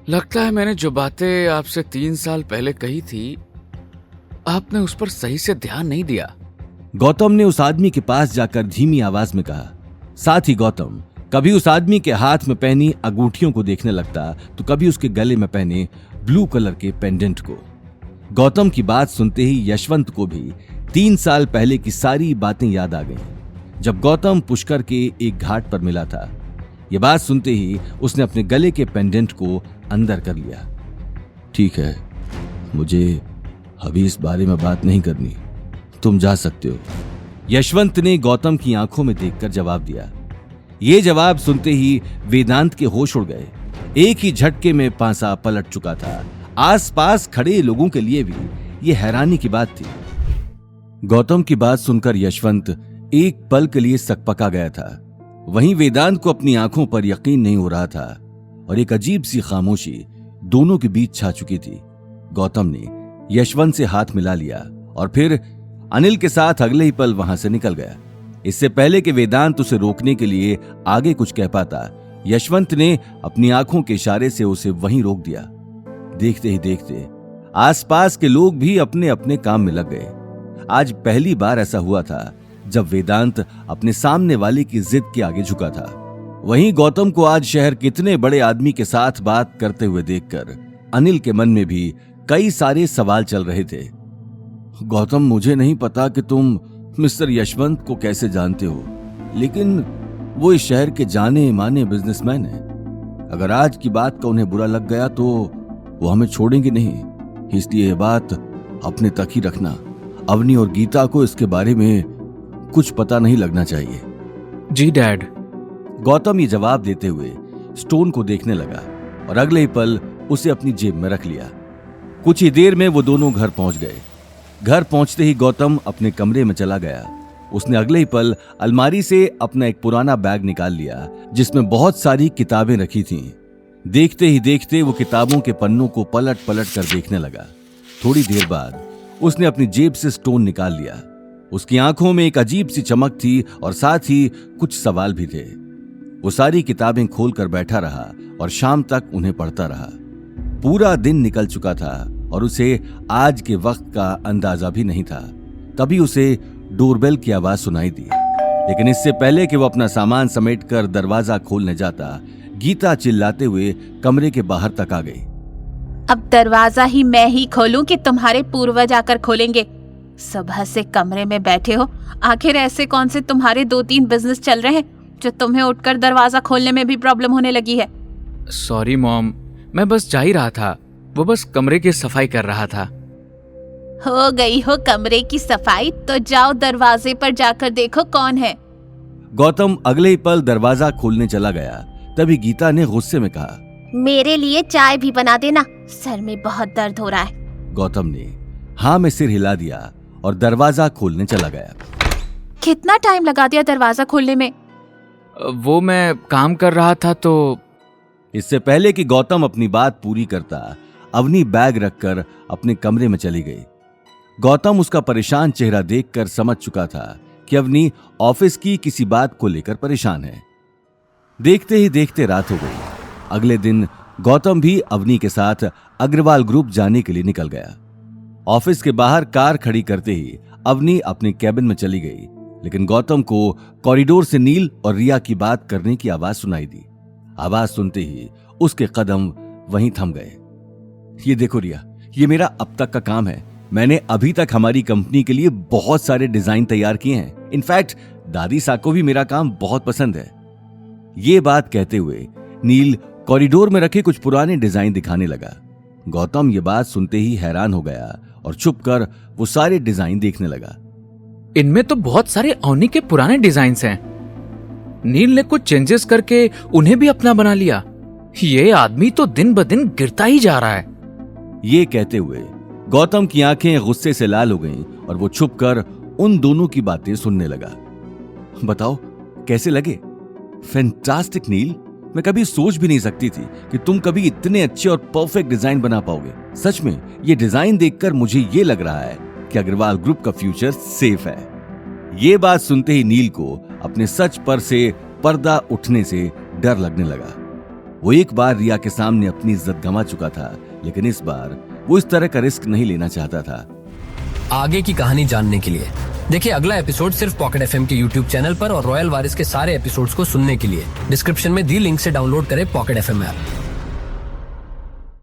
लगता है मैंने जो बातें आपसे 3 साल पहले कही थी, आपने उस पर सही से ध्यान नहीं दिया। गौतम ने उस आदमी के पास जाकर धीमी आवाज में कहा। साथ ही गौतम कभी उस आदमी के हाथ में पहनी अंगूठियों को देखने लगता तो कभी उसके गले में पहने ब्लू कलर के पेंडेंट को। गौतम की बात सुनते ही यशवंत को भी 3 साल पहले की सारी बातें याद आ गईं, जब गौतम पुष्कर के एक घाट पर मिला था। यह बात सुनते ही उसने अपने गले के पेंडेंट को अंदर कर लिया। ठीक है, मुझे अभी इस बारे में बात नहीं करनी, तुम जा सकते हो, यशवंत ने गौतम की आंखों में देखकर जवाब दिया। ये जवाब सुनते ही वेदांत के होश उड़ गए। एक ही झटके में पासा पलट चुका था। आसपास खड़े लोगों के लिए भी ये हैरानी की बात थी। गौतम की बात सुनकर यशवंत एक पल के लिए सकपका गया था। वहीं वेदांत को अपनी आंखों पर यकीन नहीं हो रहा था और एक अजीब सी खामोशी दोनों के बीच छा चुकी थी। गौतम ने यशवंत से हाथ मिला लिया और फिर अनिल के साथ अगले ही पल वहां से निकल गया। इससे पहले कि वेदांत उसे रोकने के लिए आगे कुछ कह पाता, यशवंत ने अपनी आंखों के इशारे से उसे वहीं रोक दिया। देखते ही देखते आसपास के लोग भी अपने अपने काम में लग गए। आज पहली बार ऐसा हुआ था जब वेदांत अपने सामने वाले की जिद के आगे झुका था। वहीं गौतम को आज शहर के इतने बड़े आदमी के साथ बात करते हुए देखकर अनिल के मन में भी कई सारे सवाल चल रहे थे। गौतम, मुझे नहीं पता कि तुम मिस्टर यशवंत को कैसे जानते हो, लेकिन वो इस शहर के जाने माने बिजनेसमैन हैं। अगर आज की बात का उन्हें बुरा लग गया तो वो हमें छोड़ेंगे नहीं, इसलिए ये बात अपने तक ही रखना। अवनी और गीता को इसके बारे में कुछ पता नहीं लगना चाहिए। जी डैड। गौतम ये जवाब देते हुए स्टोन को देखने लगा और अगले ही पल उसे अपनी जेब में रख लिया। कुछ ही देर में वो दोनों घर पहुंच गए। घर पहुंचते ही गौतम अपने कमरे में चला गया। उसने अगले ही पल अलमारी से अपना एक पुराना बैग निकाल लिया जिसमें बहुत सारी किताबें रखी थीं। देखते ही देखते वो किताबों के पन्नों को पलट पलट कर देखने लगा। थोड़ी देर बाद उसने अपनी जेब से स्टोन निकाल लिया। उसकी आंखों में एक अजीब सी चमक थी और साथ ही कुछ सवाल भी थे। वो सारी किताबें खोलकर बैठा रहा और शाम तक उन्हें पढ़ता रहा। पूरा दिन निकल चुका था और उसे आज के वक्त का अंदाजा भी नहीं था। तभी उसे डोरबेल की आवाज सुनाई दी, लेकिन इससे पहले कि वो अपना सामान समेटकर दरवाजा खोलने जाता, गीता चिल्लाते हुए कमरे के बाहर तक आ गई। अब दरवाजा ही मैं ही खोलूं कि तुम्हारे पूर्वज आकर खोलेंगे? सुबह से कमरे में बैठे हो, आखिर ऐसे कौन से तुम्हारे 2-3 बिजनेस चल रहे हैं जो तुम्हें उठकर दरवाजा खोलने में भी प्रॉब्लम होने लगी है? सॉरी मॉम, मैं बस जा ही रहा था। वो बस कमरे की सफाई कर रहा था। हो गई हो कमरे की सफाई तो जाओ दरवाजे पर जाकर देखो कौन है। गौतम अगले ही पल दरवाजा खोलने चला गया। तभी गीता ने गुस्से में कहा, मेरे लिए चाय भी बना देना, सर में बहुत दर्द हो रहा है। गौतम ने हाँ में सिर हिला दिया और दरवाजा खोलने चला गया। कितना टाइम लगा दिया दरवाजा खोलने में? वो मैं काम कर रहा था तो। इससे पहले कि गौतम अपनी बात पूरी करता, अवनी बैग रखकर अपने कमरे में चली गई। गौतम उसका परेशान चेहरा देखकर समझ चुका था कि अवनी ऑफिस की किसी बात को लेकर परेशान है। देखते ही देखते रात हो गई। अगले दिन गौतम भी अवनी के साथ अग्रवाल ग्रुप जाने के लिए निकल गया। ऑफिस के बाहर कार खड़ी करते ही अवनी अपने कैबिन में चली गई, लेकिन गौतम को कॉरिडोर से नील और रिया की बात करने की आवाज सुनाई दी। आवाज सुनते ही उसके कदम वहीं थम गए। ये देखो रिया, ये मेरा अब तक का काम है। मैंने अभी तक हमारी कंपनी के लिए बहुत सारे डिजाइन तैयार किए हैं। इनफैक्ट दादी सा को भी मेरा काम बहुत पसंद है। ये बात कहते हुए नील कॉरिडोर में रखे कुछ पुराने डिजाइन दिखाने लगा। गौतम ये बात सुनते ही हैरान हो गया और चुपकर वो सारे डिजाइन देखने लगा। इनमें तो बहुत सारे अवनी के पुराने डिजाइन्स हैं। नील ने कुछ चेंजेस करके उन्हें भी अपना बना लिया। ये आदमी तो दिन ब दिन गिरता ही जा रहा है। ये कहते हुए गौतम की आंखें गुस्से से लाल हो गईं और वो छुपकर उन दोनों की बातें सुनने लगा। बताओ कैसे लगे? फैंटास्टिक नील, मैं कभी सोच भी नहीं सकती थी कि तुम कभी इतने अच्छे और परफेक्ट डिजाइन बना पाओगे। सच में ये डिजाइन देखकर मुझे ये लग रहा है कि अग्रवाल ग्रुप का फ्यूचर सेफ है। ये बात सुनते ही नील को अपने सच पर से पर्दा उठने से डर लगने लगा। वो एक बार रिया के सामने अपनी इज्जत गंवा चुका था, लेकिन इस बार वो इस तरह का रिस्क नहीं लेना चाहता था। आगे की कहानी जानने के लिए देखिए अगला एपिसोड सिर्फ पॉकेट एफएम के यूट्यूब चैनल पर और रॉयल वारिस के सारे एपिसोड्स को सुनने के लिए डिस्क्रिप्शन में दी लिंक से डाउनलोड करें पॉकेट एफएम ऐप।